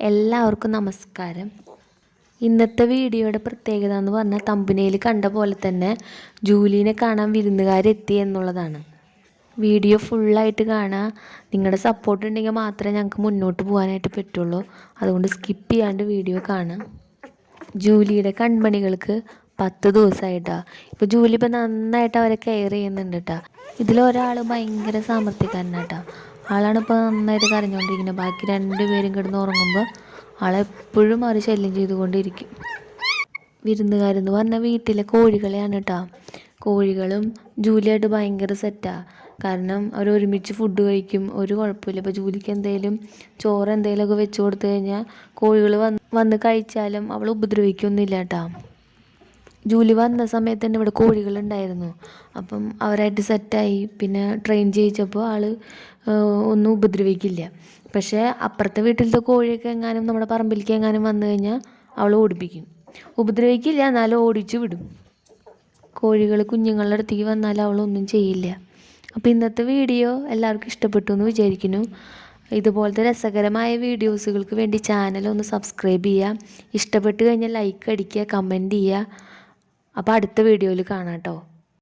എല്ലാവർക്കും നമസ്കാരം. ഇന്നത്തെ വീഡിയോയുടെ പ്രത്യേകത എന്ന് പറഞ്ഞാൽ തമ്പനയിൽ കണ്ട പോലെ തന്നെ ജൂലീനെ കാണാൻ വിരുന്നുകാരെത്തി എന്നുള്ളതാണ്. വീഡിയോ ഫുള്ളായിട്ട് കാണാൻ നിങ്ങളുടെ സപ്പോർട്ട് ഉണ്ടെങ്കിൽ മാത്രമേ ഞങ്ങൾക്ക് മുന്നോട്ട് പോകാനായിട്ട് പറ്റുള്ളൂ. അതുകൊണ്ട് സ്കിപ്പ് ചെയ്യാണ്ട് വീഡിയോ കാണാം. ജൂലിയുടെ കൺമണികൾക്ക് 10 ദിവസമായിട്ടാണ്. ഇപ്പോൾ ജൂലി നന്നായിട്ട് അവരെ കെയർ ചെയ്യുന്നുണ്ട് കേട്ടോ. ഇതിലൊരാൾ ഭയങ്കര സാമർത്ഥ്യക്കാരനാട്ടോ. ആളാണ് ഇപ്പോൾ നന്നായിട്ട് കരഞ്ഞുകൊണ്ടിരിക്കുന്നത്. ബാക്കി 2 പേരും കിടന്ന് ഉറങ്ങുമ്പോൾ ആളെപ്പോഴും അവർ ശല്യം ചെയ്തുകൊണ്ടിരിക്കും. വിരുന്നുകാരെന്ന് പറഞ്ഞാൽ വീട്ടിലെ കോഴികളെയാണ് കേട്ടോ. കോഴികളും ജൂലിയായിട്ട് ഭയങ്കര സെറ്റാണ്. കാരണം അവരൊരുമിച്ച് ഫുഡ് കഴിക്കും, ഒരു കുഴപ്പമില്ല. ഇപ്പോൾ ജൂലിക്ക് എന്തെങ്കിലും ചോറ് എന്തെങ്കിലുമൊക്കെ വെച്ച് കൊടുത്തു കഴിഞ്ഞാൽ കോഴികൾ വന്ന് കഴിച്ചാലും അവൾ ഉപദ്രവിക്കൊന്നുമില്ല കേട്ടോ. ജൂലി വന്ന സമയത്ത് തന്നെ ഇവിടെ കോഴികളുണ്ടായിരുന്നു. അപ്പം അവരായിട്ട് സെറ്റായി. പിന്നെ ട്രെയിൻ ചെയ്യിച്ചപ്പോൾ ആൾ ഒന്നും ഉപദ്രവിക്കില്ല. പക്ഷേ അപ്പുറത്തെ വീട്ടിലത്തെ കോഴിയൊക്കെ എങ്ങാനും നമ്മുടെ പറമ്പിലേക്ക് എങ്ങാനും വന്നു കഴിഞ്ഞാൽ അവൾ ഓടിപ്പിക്കും. ഉപദ്രവിക്കില്ല, എന്നാലും ഓടിച്ചു വിടും. കോഴികൾ കുഞ്ഞുങ്ങളുടെ അടുത്തേക്ക് വന്നാൽ അവളൊന്നും ചെയ്യില്ല. അപ്പോൾ ഇന്നത്തെ വീഡിയോ എല്ലാവർക്കും ഇഷ്ടപ്പെട്ടു എന്ന് വിചാരിക്കുന്നു. ഇതുപോലത്തെ രസകരമായ വീഡിയോസുകൾക്ക് വേണ്ടി ചാനലൊന്ന് സബ്സ്ക്രൈബ് ചെയ്യുക. ഇഷ്ടപ്പെട്ട് കഴിഞ്ഞാൽ ലൈക്ക് അടിക്കുക, കമൻറ്റ് ചെയ്യുക. അപ്പോൾ അടുത്ത വീഡിയോയിൽ കാണാം കേട്ടോ.